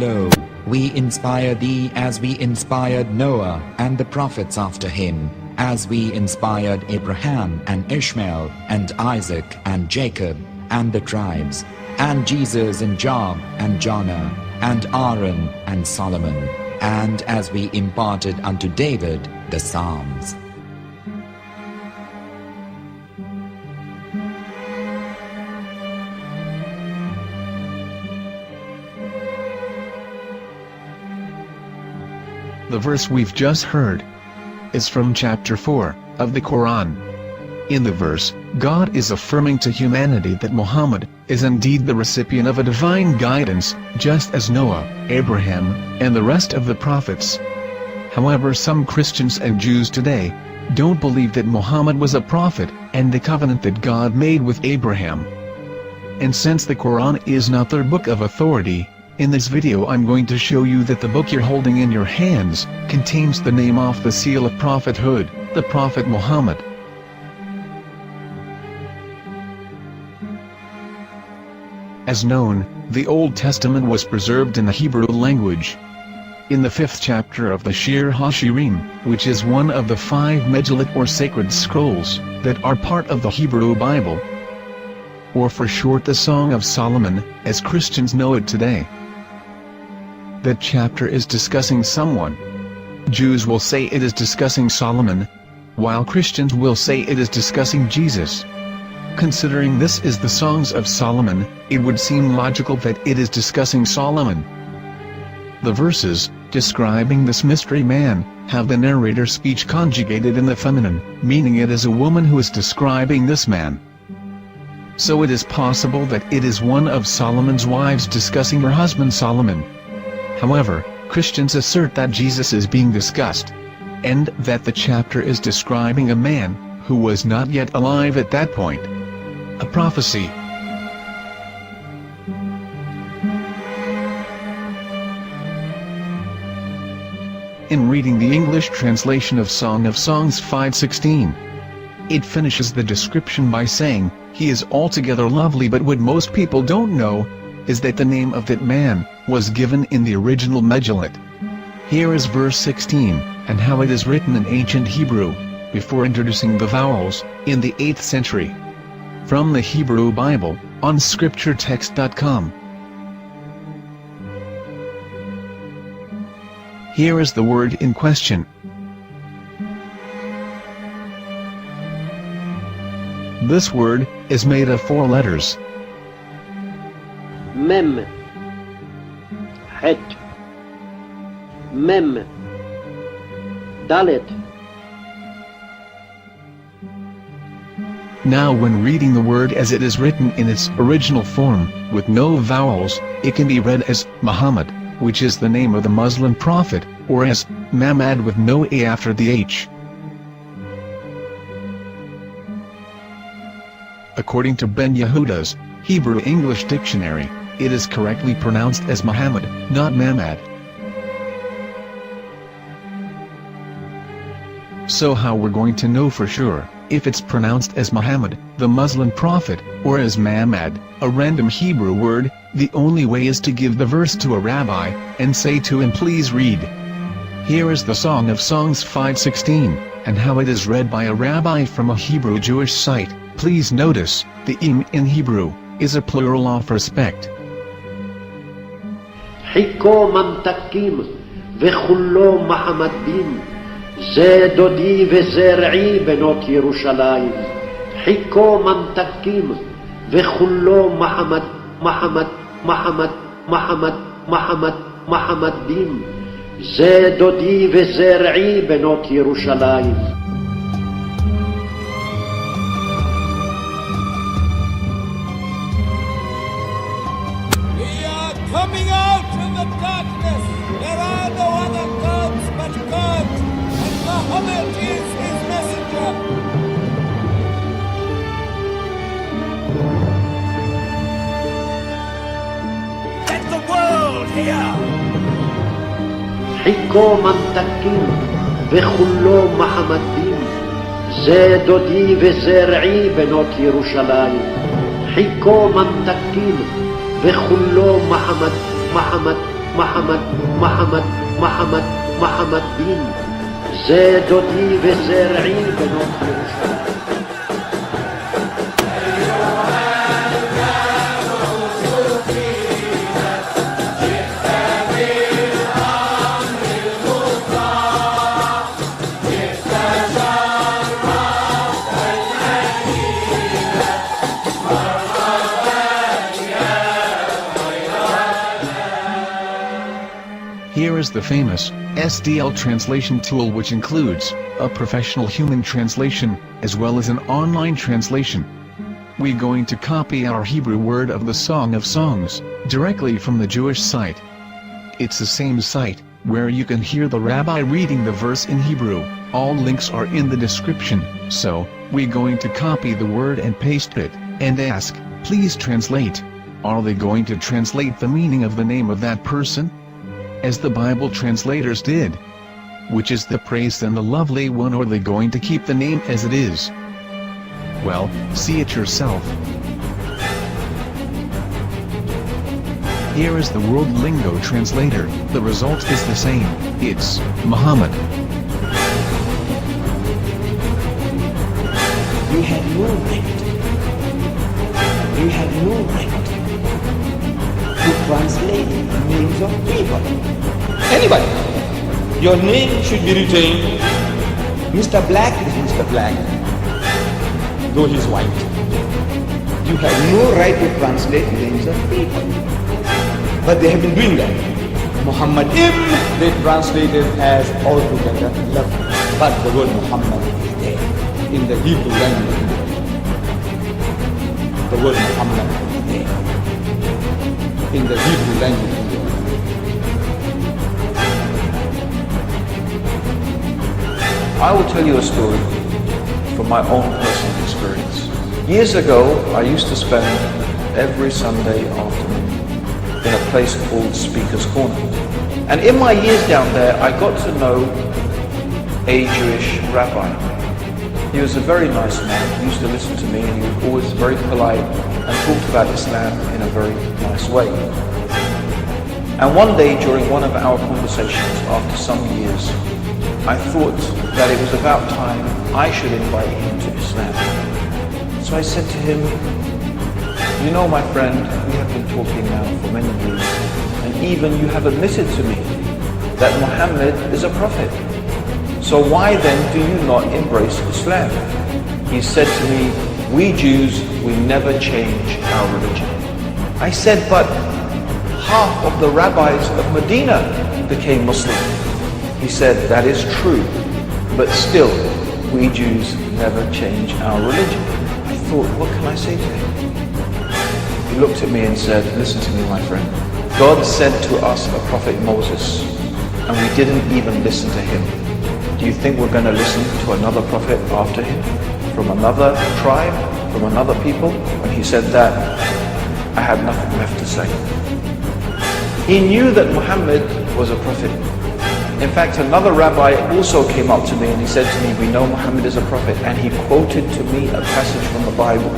Lo, we inspire thee as we inspired Noah and the prophets after him, as we inspired Abraham and Ishmael and Isaac and Jacob and the tribes, and Jesus and Job and Jonah and Aaron and Solomon, and as we imparted unto David the Psalms. The verse we've just heard is from chapter 4 of the Quran. In the verse, God is affirming to humanity that Muhammad is indeed the recipient of a divine guidance, just as Noah, Abraham, and the rest of the prophets. However, some Christians and Jews today don't believe that Muhammad was a prophet and the covenant that God made with Abraham. And since the Quran is not their book of authority, in this video I'm going to show you that the book you're holding in your hands contains the name off the seal of prophethood, the Prophet Muhammad. As known, the Old Testament was preserved in the Hebrew language. In the 5th chapter of the Shir HaShirim, which is one of the 5 Megillot or sacred scrolls that are part of the Hebrew Bible, or for short the Song of Solomon, as Christians know it today. That chapter is discussing someone. Jews will say it is discussing Solomon, while Christians will say it is discussing Jesus. Considering this is the Songs of Solomon, it would seem logical that it is discussing Solomon. The verses, describing this mystery man, have the narrator's speech conjugated in the feminine, meaning it is a woman who is describing this man. So it is possible that it is one of Solomon's wives discussing her husband Solomon. However, Christians assert that Jesus is being discussed, and that the chapter is describing a man who was not yet alive at that point. A prophecy. In reading the English translation of Song of Songs 5:16, it finishes the description by saying, "He is altogether lovely," but what most people don't know is that the name of that man was given in the original Megillot. Here is verse 16, and how it is written in ancient Hebrew, before introducing the vowels, in the 8th century. From the Hebrew Bible, on scripturetext.com. Here is the word in question. This word is made of 4 letters. Mem, Het, Mem, Dalet. Now when reading the word as it is written in its original form, with no vowels, it can be read as Muhammad, which is the name of the Muslim prophet, or as Mamad with no A after the H. According to Ben Yehuda's Hebrew English Dictionary, it is correctly pronounced as Muhammad, not Mamad. So how we're going to know for sure if it's pronounced as Muhammad, the Muslim prophet, or as Mamad, a random Hebrew word? The only way is to give the verse to a rabbi and say to him, "Please read." Here is the Song of Songs 5:16, and how it is read by a rabbi from a Hebrew Jewish site. Please notice, the im in Hebrew is a plural of respect. Hiko mamtakim vechullo Mahamadim, ze dodi vezer'i benot Yerushalayim. Hiko mamtakim vechullo Mahamadim, ze dodi vezer'i benot Yerushalayim. Coming out from the darkness, there are no other gods but God, and Muhammad is his messenger. Let the world hear. Hiko mamtakim vechullo Mahamadim, ze dodi vezer'i benot Yerushalayim. Hiko mamtakim vechullo محمد محمد محمد محمدين זה דודי וזרעי בנות ירושלים. Here is the famous SDL translation tool, which includes a professional human translation, as well as an online translation. We're going to copy our Hebrew word of the Song of Songs, directly from the Jewish site. It's the same site, where you can hear the rabbi reading the verse in Hebrew. All links are in the description, so, we're going to copy the word and paste it, and ask, please translate. Are they going to translate the meaning of the name of that person? As the Bible translators did. Which is the praised and the lovely one, or are they going to keep the name as it is? Well, see it yourself. Here is the World Lingo Translator. The result is the same. It's Muhammad. You have no right. You have no right to translate names of people. Anybody. Your name should be retained. Mr. Black is Mr. Black, though he's white. You have no right to translate names of people. But they have been doing that. Muhammad they translated as altogether lovely. But the word Muhammad is there in the Hebrew language. The word Muhammad is there in the Hebrew language. I will tell you a story from my own personal experience. Years ago, I used to spend every Sunday afternoon in a place called Speaker's Corner. And in my years down there, I got to know a Jewish rabbi. He was a very nice man. He used to listen to me, and he was always very polite and talked about Islam in a very nice way. And one day during one of our conversations after some years, I thought that it was about time I should invite him to Islam. So I said to him, you know, my friend, we have been talking now for many years, and even you have admitted to me that Muhammad is a prophet. So why then do you not embrace Islam? He said to me, we Jews, we never change our religion. I said, but half of the rabbis of Medina became Muslim. He said, that is true, but still, we Jews never change our religion. I thought, what can I say to him? He looked at me and said, listen to me, my friend. God sent to us a prophet Moses, and we didn't even listen to him. Do you think we're going to listen to another prophet after him? From another tribe? From another people? When he said that, I had nothing left to say. He knew that Muhammad was a prophet. In fact, another rabbi also came up to me and he said to me, we know Muhammad is a prophet, and he quoted to me a passage from the Bible